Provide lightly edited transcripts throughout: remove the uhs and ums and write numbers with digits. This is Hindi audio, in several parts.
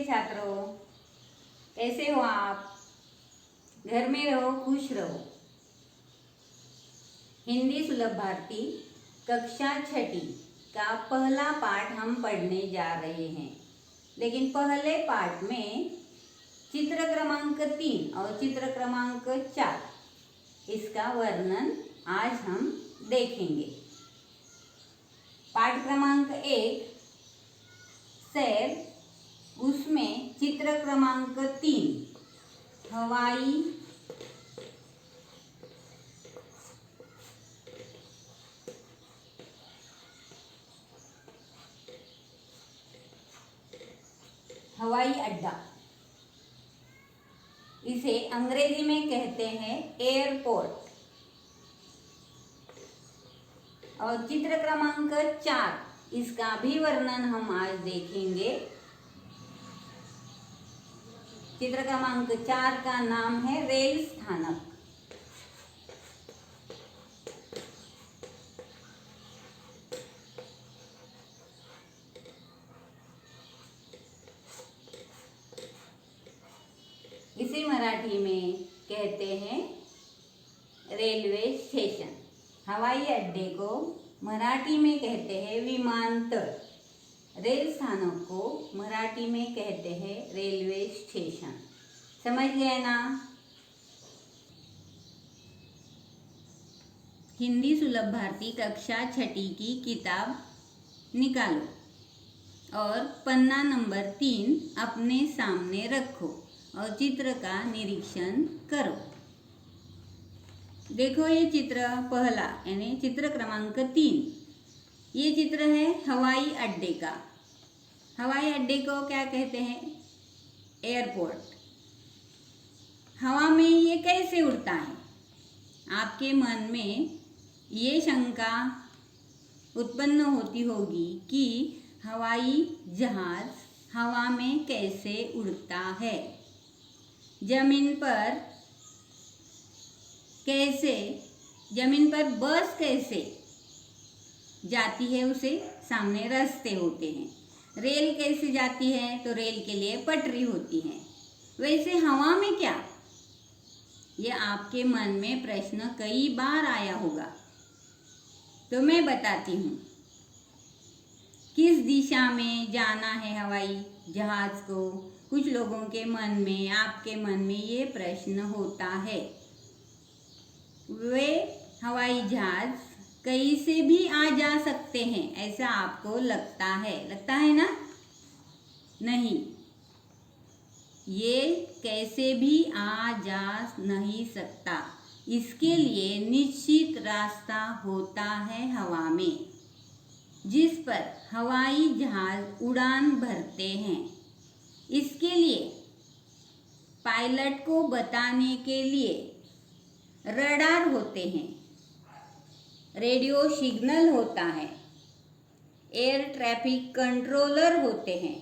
छात्रों, कैसे हो आप? घर में रहो, खुश रहो। हिंदी सुलभ भारती कक्षा छठी का पहला पाठ हम पढ़ने जा रहे हैं। लेकिन पहले पाठ में चित्र क्रमांक 3 और चित्र क्रमांक 4 इसका वर्णन आज हम देखेंगे। पाठ क्रमांक 1 सैर, उसमें चित्र क्रमांक 3 हवाई अड्डा, इसे अंग्रेजी में कहते हैं एयरपोर्ट। और चित्र क्रमांक 4 इसका भी वर्णन हम आज देखेंगे। चित्र क्रमांक 4 का नाम है रेल स्थानक। इसे मराठी में कहते हैं रेलवे स्टेशन। हवाई अड्डे को मराठी में कहते हैं विमानतळ। रेल स्थानक को मराठी में कहते हैं रेलवे स्टेशन। समझ गए ना? हिंदी सुलभ भारती कक्षा छठी की किताब निकालो और पन्ना नंबर 3 अपने सामने रखो और चित्र का निरीक्षण करो। देखो, ये चित्र पहला यानी चित्र क्रमांक 3, ये चित्र है हवाई अड्डे का। हवाई अड्डे को क्या कहते हैं? एयरपोर्ट। हवा में ये कैसे उड़ता है? आपके मन में ये शंका उत्पन्न होती होगी कि हवाई जहाज हवा में कैसे उड़ता है, जमीन पर बस कैसे जाती है, उसे सामने रास्ते होते हैं। रेल कैसे जाती है? तो रेल के लिए पटरी होती है। वैसे हवा में क्या? ये आपके मन में प्रश्न कई बार आया होगा, तो मैं बताती हूँ। किस दिशा में जाना है हवाई जहाज को? कुछ लोगों के मन में, आपके मन में ये प्रश्न होता है। वे हवाई जहाज कहीं से भी आ जा सकते हैं, ऐसा आपको लगता है ना? नहीं, ये कैसे भी आ जा नहीं सकता। इसके लिए निश्चित रास्ता होता है हवा में, जिस पर हवाई जहाज उड़ान भरते हैं। इसके लिए पायलट को बताने के लिए रडार होते हैं, रेडियो सिग्नल होता है, एयर ट्रैफिक कंट्रोलर होते हैं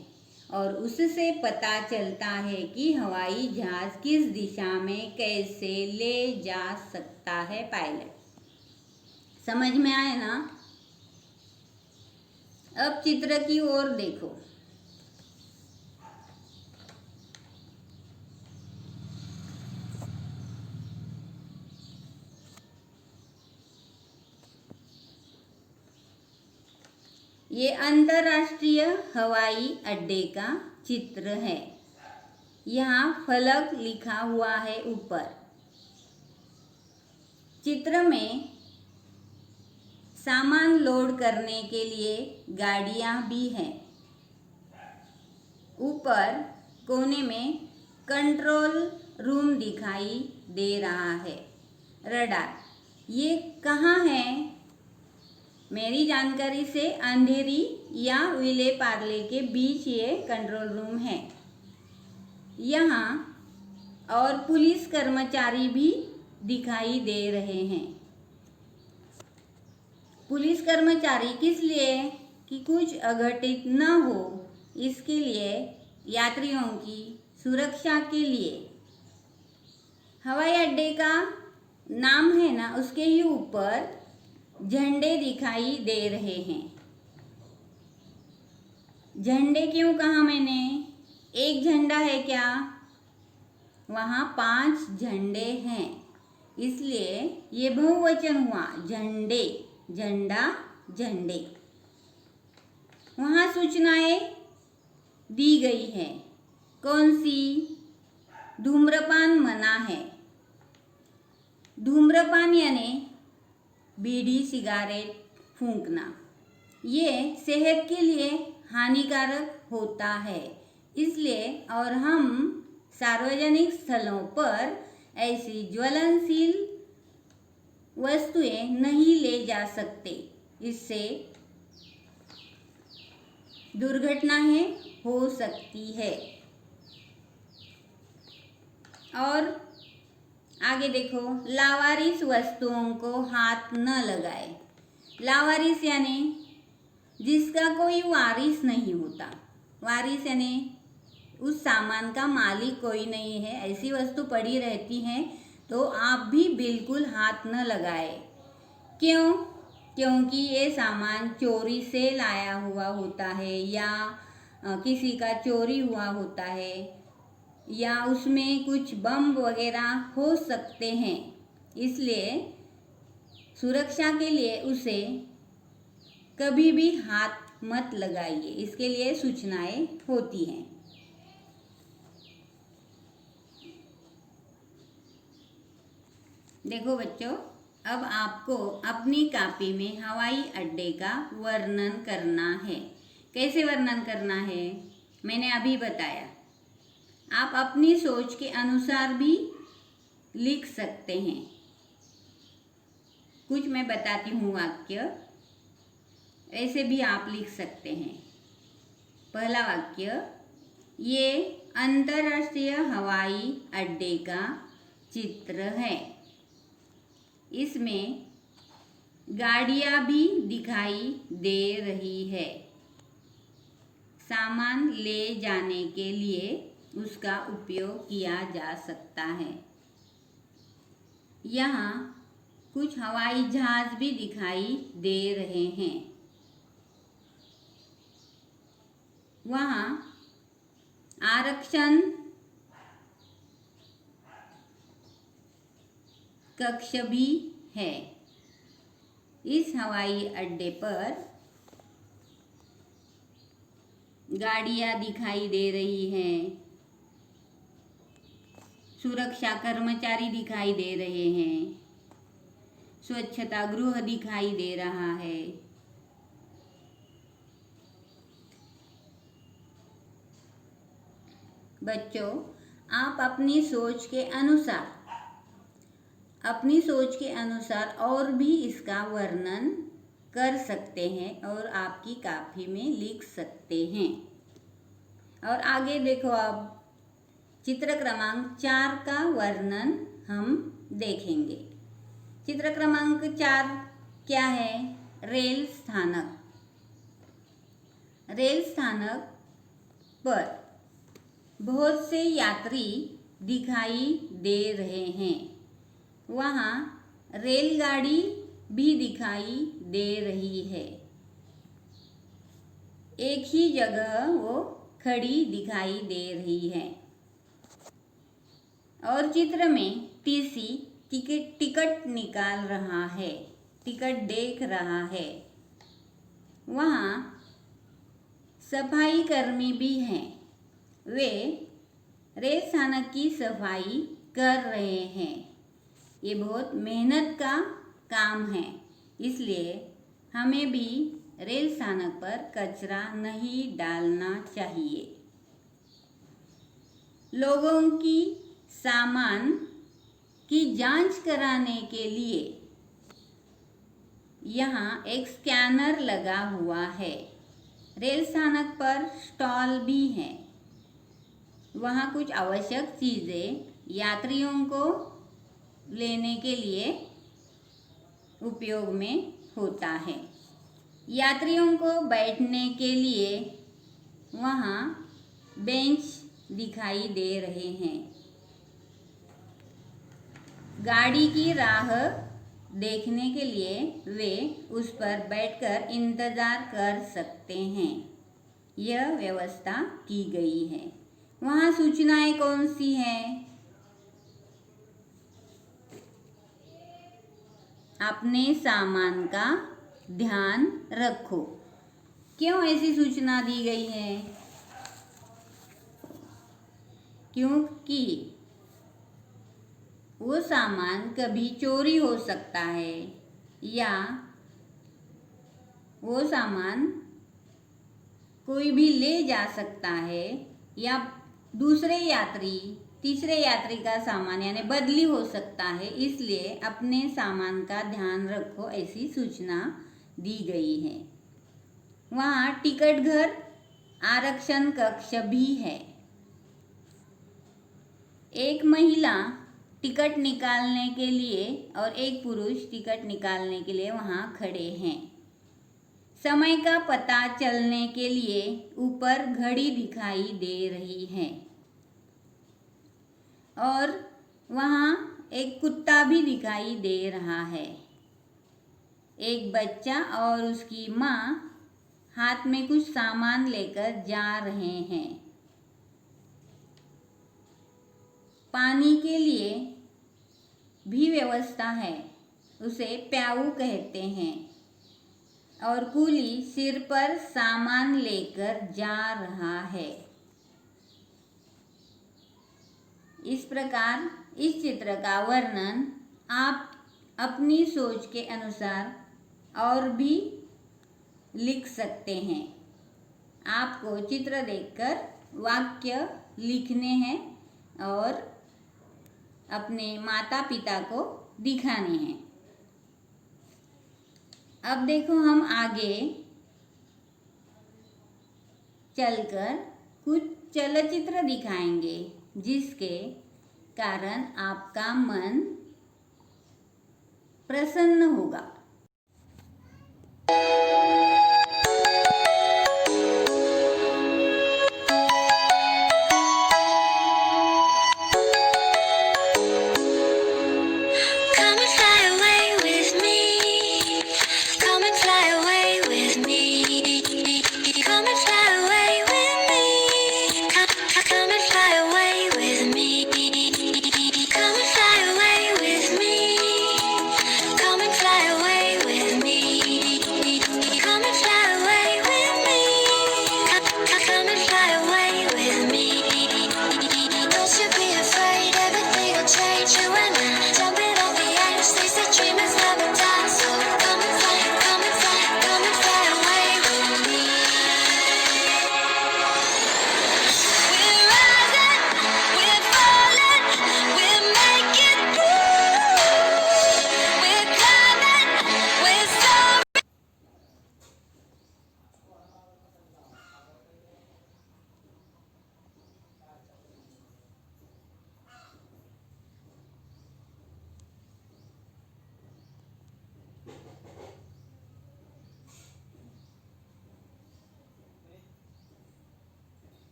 और उससे पता चलता है कि हवाई जहाज किस दिशा में कैसे ले जा सकता है पायलट। समझ में आए ना? अब चित्र की ओर देखो। ये अंतर्राष्ट्रीय हवाई अड्डे का चित्र है। यहाँ फलक लिखा हुआ है ऊपर। चित्र में सामान लोड करने के लिए गाड़ियाँ भी हैं। ऊपर कोने में कंट्रोल रूम दिखाई दे रहा है। रडार ये कहाँ है? मेरी जानकारी से अंधेरी या विले पार्ले के बीच ये कंट्रोल रूम है। यहाँ और पुलिस कर्मचारी भी दिखाई दे रहे हैं। पुलिस कर्मचारी किस लिए? कि कुछ अघटित न हो, इसके लिए, यात्रियों की सुरक्षा के लिए। हवाई अड्डे का नाम है ना, उसके ही ऊपर झंडे दिखाई दे रहे हैं। झंडे क्यों कहा मैंने? एक झंडा है क्या? वहाँ 5 झंडे हैं, इसलिए ये बहुवचन हुआ, झंडे, झंडा, झंडे। वहाँ सूचनाएं दी गई है, कौन सी? धूम्रपान मना है। धूम्रपान यानी बीड़ी सिगारेट फूंकना, ये सेहत के लिए हानिकारक होता है, इसलिए और हम सार्वजनिक स्थलों पर ऐसी ज्वलनशील वस्तुएं नहीं ले जा सकते, इससे दुर्घटनाएं हो सकती है। और आगे देखो, लावारिस वस्तुओं को हाथ न लगाए। लावारिस यानी जिसका कोई वारिस नहीं होता। वारिस यानी उस सामान का मालिक कोई नहीं है, ऐसी वस्तु पड़ी रहती हैं तो आप भी बिल्कुल हाथ न लगाए। क्यों? क्योंकि ये सामान चोरी से लाया हुआ होता है या किसी का चोरी हुआ होता है या उसमें कुछ बम वगैरह हो सकते हैं, इसलिए सुरक्षा के लिए उसे कभी भी हाथ मत लगाइए, इसके लिए सूचनाएं होती हैं। देखो बच्चों, अब आपको अपनी कॉपी में हवाई अड्डे का वर्णन करना है। कैसे वर्णन करना है मैंने अभी बताया। आप अपनी सोच के अनुसार भी लिख सकते हैं। कुछ मैं बताती हूँ वाक्य, ऐसे भी आप लिख सकते हैं। पहला वाक्य, ये अंतर्राष्ट्रीय हवाई अड्डे का चित्र है। इसमें गाड़ियाँ भी दिखाई दे रही है। सामान ले जाने के लिए उसका उपयोग किया जा सकता है। यहाँ कुछ हवाई जहाज भी दिखाई दे रहे हैं। वहाँ आरक्षण कक्ष भी है। इस हवाई अड्डे पर गाड़ियाँ दिखाई दे रही हैं, सुरक्षा कर्मचारी दिखाई दे रहे हैं, स्वच्छता गृह दिखाई दे रहा है। बच्चों, आप अपनी सोच के अनुसार और भी इसका वर्णन कर सकते हैं और आपकी कॉपी में लिख सकते हैं। और आगे देखो, अब चित्र क्रमांक 4 का वर्णन हम देखेंगे। चित्र क्रमांक 4 क्या है? रेल स्थानक। रेल स्थानक पर बहुत से यात्री दिखाई दे रहे हैं। वहाँ रेलगाड़ी भी दिखाई दे रही है। एक ही जगह वो खड़ी दिखाई दे रही है। और चित्र में टीसी टिकट निकाल रहा है, टिकट देख रहा है। वहाँ सफाई कर्मी भी हैं, वे रेल स्थानक की सफाई कर रहे हैं। ये बहुत मेहनत का काम है, इसलिए हमें भी रेल स्थानक पर कचरा नहीं डालना चाहिए। लोगों की सामान की जांच कराने के लिए यहाँ एक स्कैनर लगा हुआ है। रेल स्थानक पर स्टॉल भी हैं। वहाँ कुछ आवश्यक चीज़ें यात्रियों को लेने के लिए उपयोग में होता है। यात्रियों को बैठने के लिए वहाँ बेंच दिखाई दे रहे हैं। गाड़ी की राह देखने के लिए वे उस पर बैठकर इंतज़ार कर सकते हैं। यह व्यवस्था की गई है। वहाँ सूचनाएं कौन सी हैं? अपने सामान का ध्यान रखो। क्यों ऐसी सूचना दी गई है? क्योंकि वो सामान कभी चोरी हो सकता है या वो सामान कोई भी ले जा सकता है या दूसरे यात्री तीसरे यात्री का सामान यानी बदली हो सकता है, इसलिए अपने सामान का ध्यान रखो ऐसी सूचना दी गई है। वहाँ टिकट घर आरक्षण कक्ष भी है। एक महिला टिकट निकालने के लिए और एक पुरुष टिकट निकालने के लिए वहाँ खड़े हैं। समय का पता चलने के लिए ऊपर घड़ी दिखाई दे रही है और वहाँ एक कुत्ता भी दिखाई दे रहा है। एक बच्चा और उसकी माँ हाथ में कुछ सामान लेकर जा रहे हैं। पानी के लिए भी व्यवस्था है, उसे प्याऊ कहते हैं और कूली सिर पर सामान लेकर जा रहा है। इस प्रकार इस चित्र का वर्णन आप अपनी सोच के अनुसार और भी लिख सकते हैं। आपको चित्र देखकर वाक्य लिखने हैं और अपने माता पिता को दिखाने हैं। अब देखो हम आगे चलकर कुछ चलचित्र दिखाएंगे जिसके कारण आपका मन प्रसन्न होगा।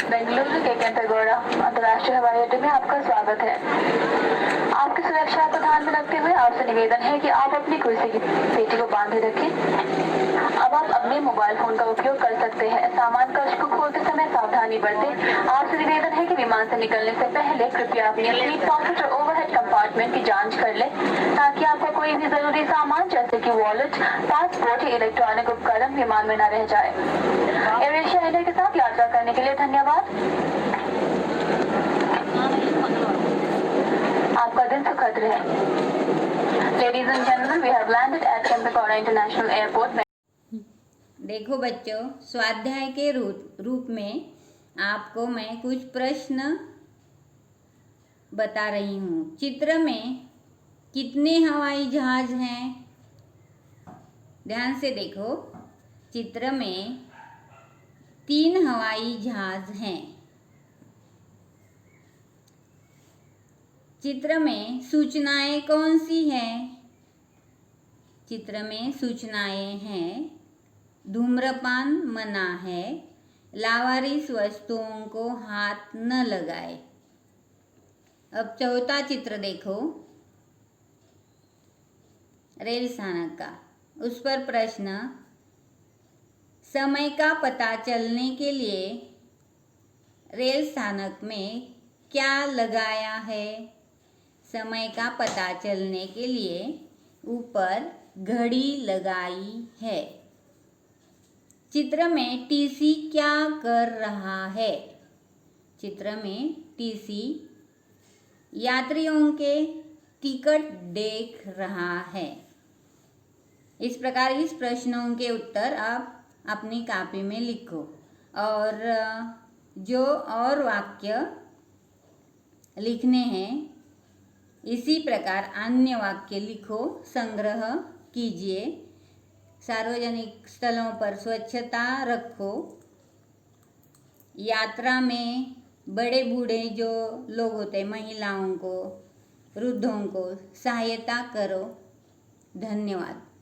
बेंगलुरु के केंपेगौड़ा अंतर्राष्ट्रीय हवाई अड्डे में आपका स्वागत है। आपकी सुरक्षा को ध्यान में रखते हुए आपसे निवेदन है कि आप अपनी कुर्सी की पेटी को बांधे रखें। अब आप अपने मोबाइल फोन का उपयोग कर सकते हैं। सामान कक्ष को खोलते समय सावधानी बरतें। आपसे निवेदन है कि विमान से निकलने से पहले कृपया अपनी सीट पॉकेट और ओवरहेड कंपार्टमेंट की जांच कर लें ताकि आपका कोई भी जरूरी सामान जैसे कि वॉलेट, पासपोर्ट या इलेक्ट्रॉनिक उपकरण विमान में न रह जाए। एयर एशिया इंडिया के साथ यात्रा करने के लिए धन्यवाद। आपका दिन सुखद रहे। Ladies and gentlemen, we have landed at Kempegowda International Airport. देखो बच्चों, स्वाध्याय के रूप में आपको मैं कुछ प्रश्न बता रही हूँ। चित्र में कितने हवाई जहाज हैं? ध्यान से देखो, चित्र में 3 हवाई जहाज हैं। चित्र में सूचनाएं कौन सी हैं? चित्र में सूचनाएं हैं धूम धूम्रपान मना है, लावारिस वस्तुओं को हाथ न लगाए। अब चौथा चित्र देखो रेल स्थानक का, उस पर प्रश्न, समय का पता चलने के लिए रेल स्थानक में क्या लगाया है? समय का पता चलने के लिए ऊपर घड़ी लगाई है। चित्र में टीसी क्या कर रहा है? चित्र में टीसी यात्रियों के टिकट देख रहा है। इस प्रकार इस प्रश्नों के उत्तर आप अपनी कॉपी में लिखो और जो और वाक्य लिखने हैं इसी प्रकार अन्य वाक्य लिखो, संग्रह कीजिए। सार्वजनिक स्थलों पर स्वच्छता रखो। यात्रा में बड़े बूढ़े जो लोग होते हैं, महिलाओं को, वृद्धों को सहायता करो। धन्यवाद।